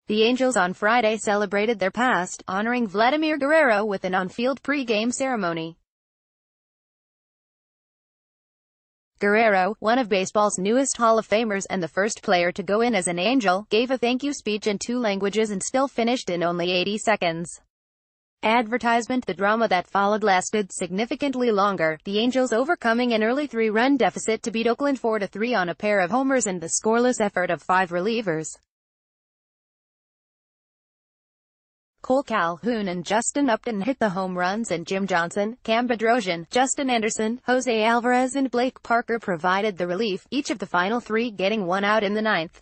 The Angels on Friday celebrated their past, honoring Vladimir Guerrero with an on-field pre-game ceremony. Guerrero, one of baseball's newest Hall of Famers and the first player to go in as an Angel, gave a thank you speech in 2 languages and still finished in only 80 seconds. Advertisement. The drama that followed lasted significantly longer, the Angels overcoming an early 3-run deficit to beat Oakland 4-3 on a pair of homers and the scoreless effort of 5 relievers. Cole Calhoun and Justin Upton hit the home runs, and Jim Johnson, Cam Bedrosian, Justin Anderson, Jose Alvarez and Blake Parker provided the relief, each of the final 3 getting 1 out in the 9th.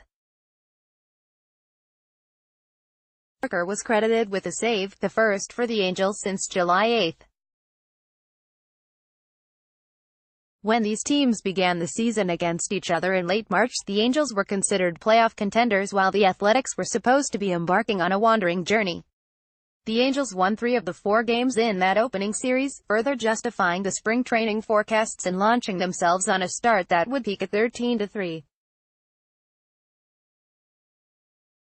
Parker was credited with a save, the first for the Angels since July 8. When these teams began the season against each other in late March, the Angels were considered playoff contenders while the Athletics were supposed to be embarking on a wandering journey. The Angels won 3 of the 4 games in that opening series, further justifying the spring training forecasts and launching themselves on a start that would peak at 13-3.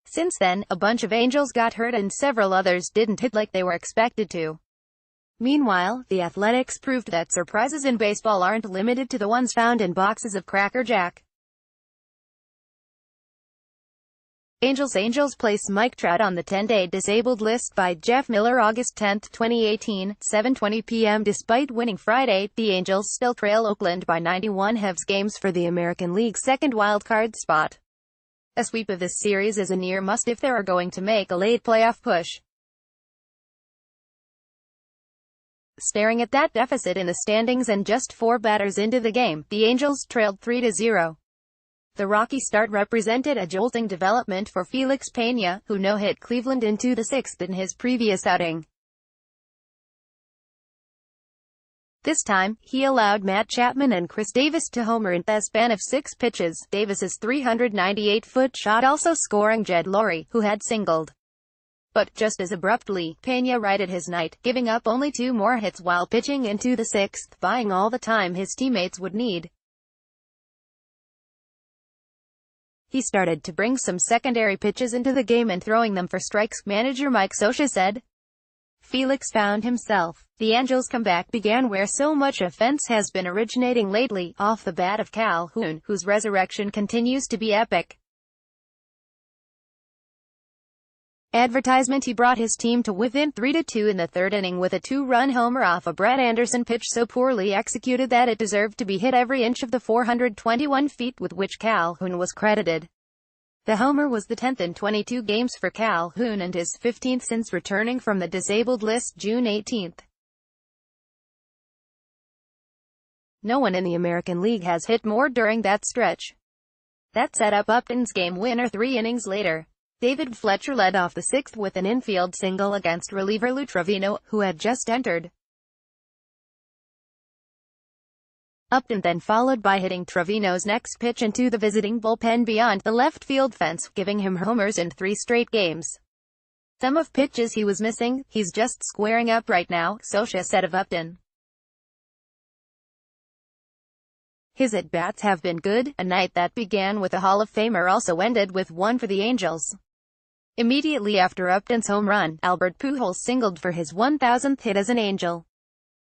Since then, a bunch of Angels got hurt and several others didn't hit like they were expected to. Meanwhile, the Athletics proved that surprises in baseball aren't limited to the ones found in boxes of Cracker Jack. Angels place Mike Trout on the 10-day disabled list by Jeff Miller August 10, 2018, 7:20 p.m. Despite winning Friday, the Angels still trail Oakland by 91 games for the American League's second wildcard spot. A sweep of this series is a near must if they are going to make a late playoff push. Staring at that deficit in the standings and just 4 batters into the game, the Angels trailed 3-0. The rocky start represented a jolting development for Felix Peña, who no-hit Cleveland into the 6th in his previous outing. This time, he allowed Matt Chapman and Chris Davis to homer in a span of 6 pitches, Davis's 398-foot shot also scoring Jed Lowrie, who had singled. But, just as abruptly, Peña righted his night, giving up only 2 more hits while pitching into the 6th, buying all the time his teammates would need. He started to bring some secondary pitches into the game and throwing them for strikes, manager Mike Scioscia said. Felix found himself. The Angels' comeback began where so much offense has been originating lately, off the bat of Calhoun, whose resurrection continues to be epic. Advertisement. He brought his team to within 3-2 in the 3rd inning with a 2-run homer off a Brett Anderson pitch so poorly executed that it deserved to be hit every inch of the 421 feet with which Calhoun was credited. The homer was the 10th in 22 games for Calhoun and his 15th since returning from the disabled list June 18. No one in the American League has hit more during that stretch. That set up Upton's game winner 3 innings later. David Fletcher led off the 6th with an infield single against reliever Lou Trevino, who had just entered. Upton then followed by hitting Trevino's next pitch into the visiting bullpen beyond the left field fence, giving him homers in 3 straight games. Some of pitches he was missing, he's just squaring up right now, Scioscia said of Upton. His at-bats have been good. A night that began with a Hall of Famer also ended with one for the Angels. Immediately after Upton's home run, Albert Pujols singled for his 1,000th hit as an Angel.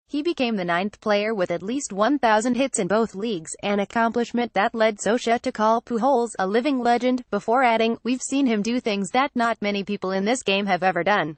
He became the 9th player with at least 1,000 hits in both leagues, an accomplishment that led Scioscia to call Pujols a living legend, before adding, "We've seen him do things that not many people in this game have ever done."